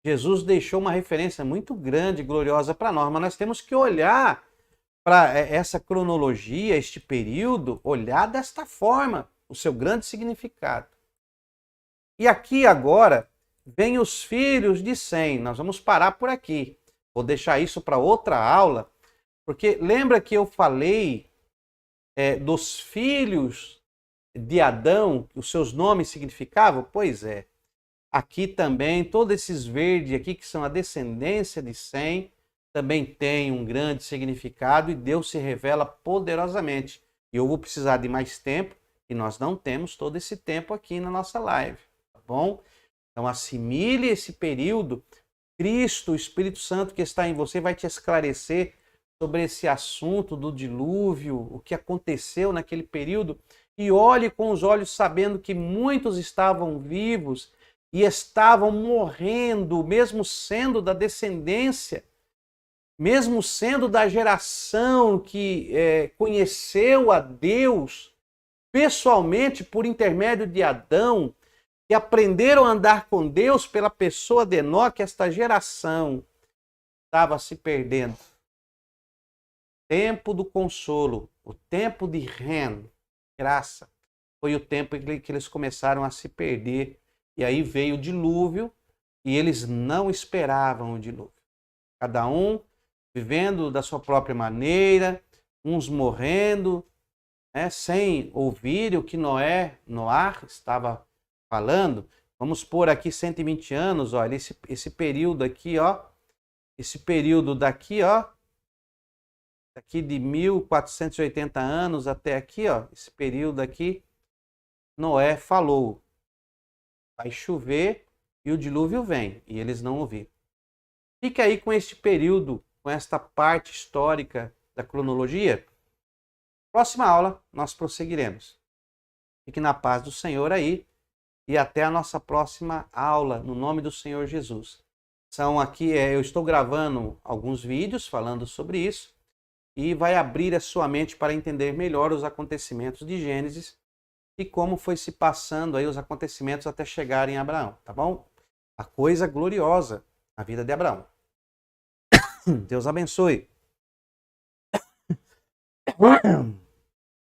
Speaker 1: Jesus deixou uma referência muito grande e gloriosa para nós, mas nós temos que olhar para essa cronologia, este período, olhar desta forma. o seu grande significado. E aqui agora vem os filhos de Sem. Nós vamos parar por aqui. Vou deixar isso para outra aula, porque lembra que eu falei dos filhos de Adão, que os seus nomes significavam? Pois é. Aqui também, todos esses verdes aqui, que são a descendência de Sem, também tem um grande significado e Deus se revela poderosamente. E eu vou precisar de mais tempo, e nós não temos todo esse tempo aqui na nossa live, tá bom? Então assimile esse período. Cristo, o Espírito Santo que está em você, vai te esclarecer sobre esse assunto do dilúvio, o que aconteceu naquele período, e olhe com os olhos sabendo que muitos estavam vivos e estavam morrendo, mesmo sendo da descendência, mesmo sendo da geração que conheceu a Deus pessoalmente por intermédio de Adão, que aprenderam a andar com Deus pela pessoa de Enoque, esta geração estava se perdendo. O tempo do consolo, o tempo de Ren, graça, foi o tempo em que eles começaram a se perder. E aí veio o dilúvio e eles não esperavam o dilúvio. Cada um vivendo da sua própria maneira, uns morrendo, sem ouvir o que Noé estava falando. Vamos pôr aqui 120 anos, olha, esse período aqui, ó, esse período daqui, ó, daqui de 1480 anos até aqui, ó, esse período aqui, Noé falou. Vai chover e o dilúvio vem, e eles não ouviram. Fica aí com este período, com esta parte histórica da cronologia. Próxima aula, nós prosseguiremos. Fique na paz do Senhor aí, e até a nossa próxima aula, no nome do Senhor Jesus. São aqui, eu estou gravando alguns vídeos falando sobre isso, e vai abrir a sua mente para entender melhor os acontecimentos de Gênesis, e como foi se passando aí os acontecimentos até chegarem a Abraão, tá bom? A coisa gloriosa na vida de Abraão. Deus abençoe.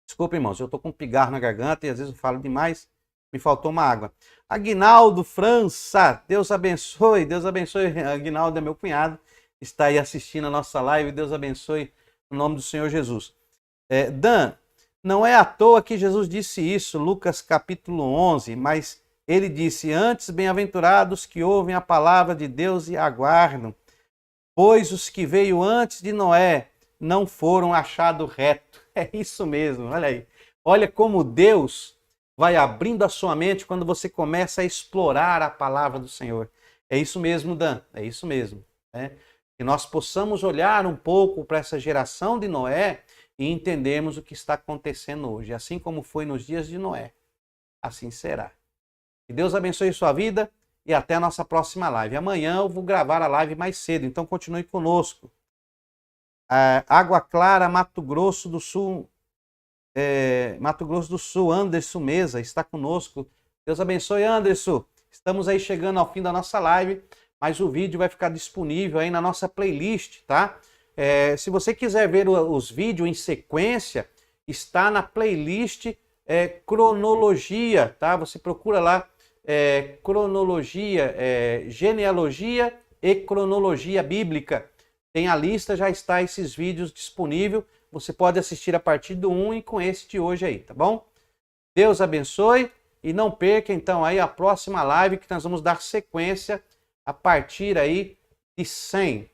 Speaker 1: Desculpa, irmãos, eu tô com um pigarro na garganta e às vezes eu falo demais, me faltou uma água. Aguinaldo França, Deus abençoe, Aguinaldo é meu cunhado, está aí assistindo a nossa live, Deus abençoe, no nome do Senhor Jesus. Dan, não é à toa que Jesus disse isso, Lucas capítulo 11, mas ele disse, antes bem-aventurados que ouvem a palavra de Deus e aguardam, pois os que veio antes de Noé não foram achados retos. É isso mesmo, olha aí. Olha como Deus vai abrindo a sua mente quando você começa a explorar a palavra do Senhor. É isso mesmo, Dan, é isso mesmo. Que nós possamos olhar um pouco para essa geração de Noé e entendermos o que está acontecendo hoje. Assim como foi nos dias de Noé, assim será. Que Deus abençoe sua vida e até a nossa próxima live. Amanhã eu vou gravar a live mais cedo, então continue conosco. Água Clara, Mato Grosso do Sul, Anderson Mesa está conosco. Deus abençoe, Anderson. Estamos aí chegando ao fim da nossa live, mas o vídeo vai ficar disponível aí na nossa playlist, tá? Se você quiser ver os vídeos em sequência, está na playlist Cronologia, tá? Você procura lá Cronologia, Genealogia e Cronologia Bíblica. Tem a lista, já está esses vídeos disponíveis. Você pode assistir a partir do 1 e com esse de hoje aí, tá bom? Deus abençoe e não perca então aí a próxima live que nós vamos dar sequência a partir aí de 100.